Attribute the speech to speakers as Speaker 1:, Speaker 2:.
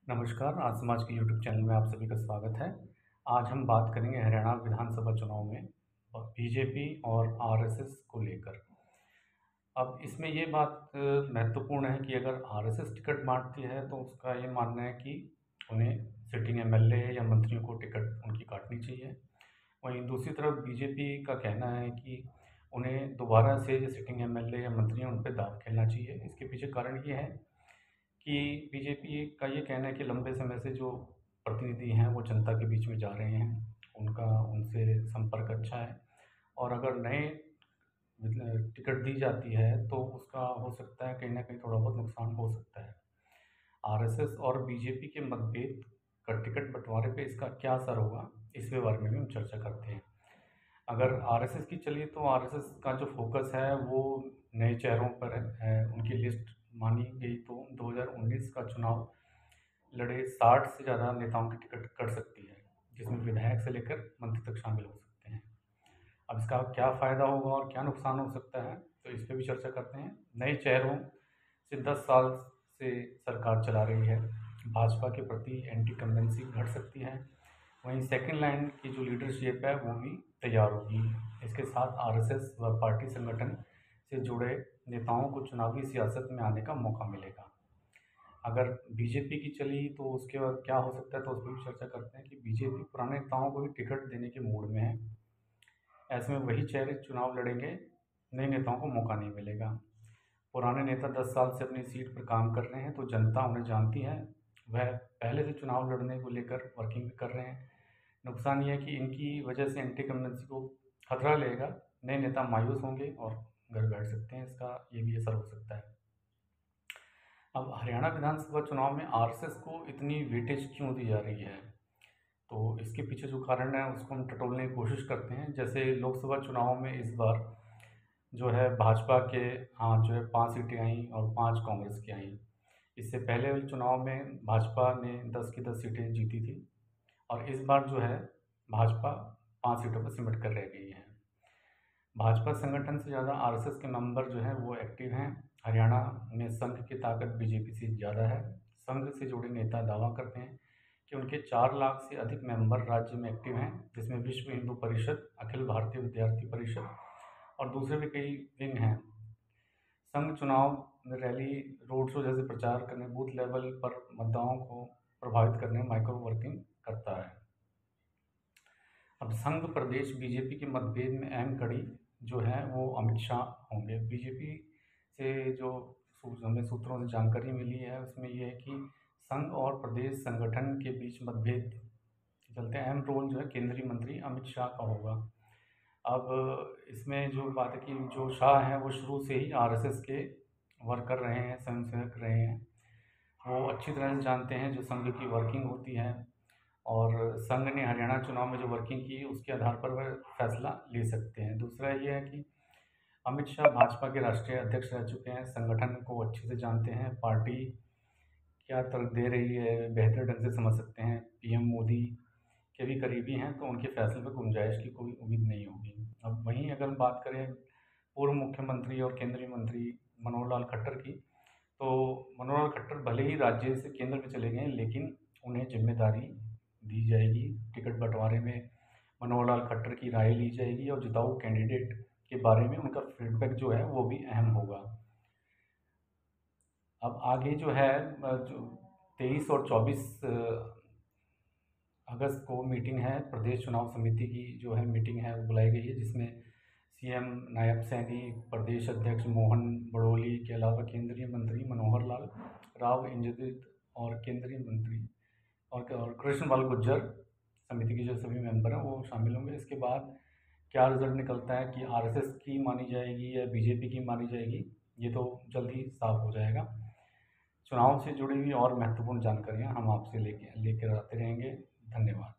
Speaker 1: नमस्कार, आज समाज के यूट्यूब चैनल में आप सभी का स्वागत है। आज हम बात करेंगे हरियाणा विधानसभा चुनाव में बीजेपी और आरएसएस को लेकर। अब इसमें ये बात महत्वपूर्ण है कि अगर आरएसएस टिकट बाँटती है तो उसका ये मानना है कि उन्हें सिटिंग एमएलए या मंत्रियों को टिकट उनकी काटनी चाहिए। वहीं दूसरी तरफ बीजेपी का कहना है कि उन्हें दोबारा से जो सिटिंग एमएलए या मंत्री हैं उन पे दाँव खेलना चाहिए। इसके पीछे कारण ये है कि बीजेपी का ये कहना है कि लंबे समय से जो प्रतिनिधि हैं वो जनता के बीच में जा रहे हैं, उनका उनसे संपर्क अच्छा है और अगर नए टिकट दी जाती है तो उसका हो सकता है कहीं न कहीं थोड़ा बहुत नुकसान हो सकता है। आरएसएस और बीजेपी के मतभेद का टिकट बँटवारे पे इसका क्या असर होगा, इसके बारे में भी हम चर्चा करते हैं। अगर आरएसएस की चलिए तो आरएसएस का जो फ़ोकस है वो नए चेहरों पर है। उनकी लिस्ट मानी गई तो 2019 का चुनाव लड़े 60 से ज़्यादा नेताओं की टिकट कट सकती है, जिसमें विधायक से लेकर मंत्री तक शामिल हो सकते हैं। अब इसका क्या फ़ायदा होगा और क्या नुकसान हो सकता है, तो इस पे भी चर्चा करते हैं। नए चेहरों से 10 साल से सरकार चला रही है, भाजपा के प्रति एंटी इनकम्बेंसी घट सकती है। वहीं सेकंड लाइन की जो लीडरशिप है वो भी तैयार होगी। इसके साथ आरएसएस व पार्टी संगठन से जुड़े नेताओं को चुनावी सियासत में आने का मौका मिलेगा। अगर बीजेपी की चली तो उसके बाद क्या हो सकता है, तो उस पर भी चर्चा करते हैं कि बीजेपी पुराने नेताओं को भी टिकट देने के मूड में है। ऐसे में वही चेहरे चुनाव लड़ेंगे, नए नेताओं को मौका नहीं मिलेगा। पुराने नेता 10 साल से अपनी सीट पर काम कर रहे हैं तो जनता उन्हें जानती है। वह पहले से चुनाव लड़ने को लेकर वर्किंग भी कर रहे हैं। नुकसान ये है कि इनकी वजह से एंटी इनकम्बेंसी को खतरा लगेगा, नए नेता मायूस होंगे और घर बैठ सकते हैं, इसका ये भी असर हो सकता है। अब हरियाणा विधानसभा चुनाव में आरएसएस को इतनी वेटेज क्यों दी जा रही है? तो इसके पीछे जो कारण है उसको हम टटोलने की कोशिश करते हैं। जैसे लोकसभा चुनाव में इस बार जो है भाजपा के जो है 5 सीटें आईं और 5 कांग्रेस की आईं। इससे पहले वाले चुनाव में भाजपा ने 10 की 10 सीटें जीती थी और इस बार जो है भाजपा 5 सीटों पर सिमट कर रह गई है। भाजपा संगठन से ज़्यादा आरएसएस के मेंबर जो हैं वो एक्टिव हैं। हरियाणा में संघ की ताकत बीजेपी से ज़्यादा है। संघ से जुड़े नेता दावा करते हैं कि उनके 4 लाख से अधिक मेंबर राज्य में एक्टिव हैं, जिसमें विश्व हिंदू परिषद, अखिल भारतीय विद्यार्थी परिषद और दूसरे भी कई विंग हैं। संघ चुनाव में रैली, रोड शो जैसे प्रचार करने, बूथ लेवल पर मतदाताओं को प्रभावित करने में माइक्रो वर्किंग करता है। अब संघ प्रदेश बीजेपी के मतभेद में अहम कड़ी जो है वो अमित शाह होंगे। बीजेपी से जो हमें सूत्रों से जानकारी मिली है उसमें ये है कि संघ और प्रदेश संगठन के बीच मतभेद के चलते अहम रोल जो है केंद्रीय मंत्री अमित शाह का होगा। अब इसमें जो बात है कि जो शाह हैं वो शुरू से ही आरएसएस के वर्कर रहे हैं, स्वयंसेवक रहे हैं। वो अच्छी तरह से जानते हैं जो संघ की वर्किंग होती है और संघ ने हरियाणा चुनाव में जो वर्किंग की उसके आधार पर वह फैसला ले सकते हैं। दूसरा ये है कि अमित शाह भाजपा के राष्ट्रीय अध्यक्ष रह चुके हैं, संगठन को अच्छे से जानते हैं, पार्टी क्या तर्क दे रही है बेहतर ढंग से समझ सकते हैं। पीएम मोदी के भी करीबी हैं तो उनके फैसले पर गुंजाइश की कोई उम्मीद नहीं होगी। अब वहीं अगर हम बात करें पूर्व मुख्यमंत्री और केंद्रीय मंत्री मनोहर लाल खट्टर की, तो मनोहर लाल खट्टर भले ही राज्य से केंद्र में चले गए हैं लेकिन उन्हें ज़िम्मेदारी दी जाएगी। टिकट बँटवारे में मनोहर लाल खट्टर की राय ली जाएगी और जिताऊ कैंडिडेट के बारे में उनका फीडबैक जो है वो भी अहम होगा। अब आगे जो है जो 23 और 24 अगस्त को मीटिंग है, प्रदेश चुनाव समिति की जो है मीटिंग है वो बुलाई गई है, जिसमें सीएम नायब सैनी, प्रदेश अध्यक्ष मोहन बड़ोली के अलावा केंद्रीय मंत्री मनोहर लाल, राव इंद्रजीत और केंद्रीय मंत्री और कृष्णपाल गुर्जर समिति के जो सभी मेंबर हैं वो शामिल होंगे। इसके बाद क्या रिजल्ट निकलता है कि आरएसएस की मानी जाएगी या बीजेपी की मानी जाएगी, ये तो जल्द ही साफ हो जाएगा। चुनाव से जुड़ी हुई और महत्वपूर्ण जानकारियाँ हम आपसे लेकर आते रहेंगे। धन्यवाद।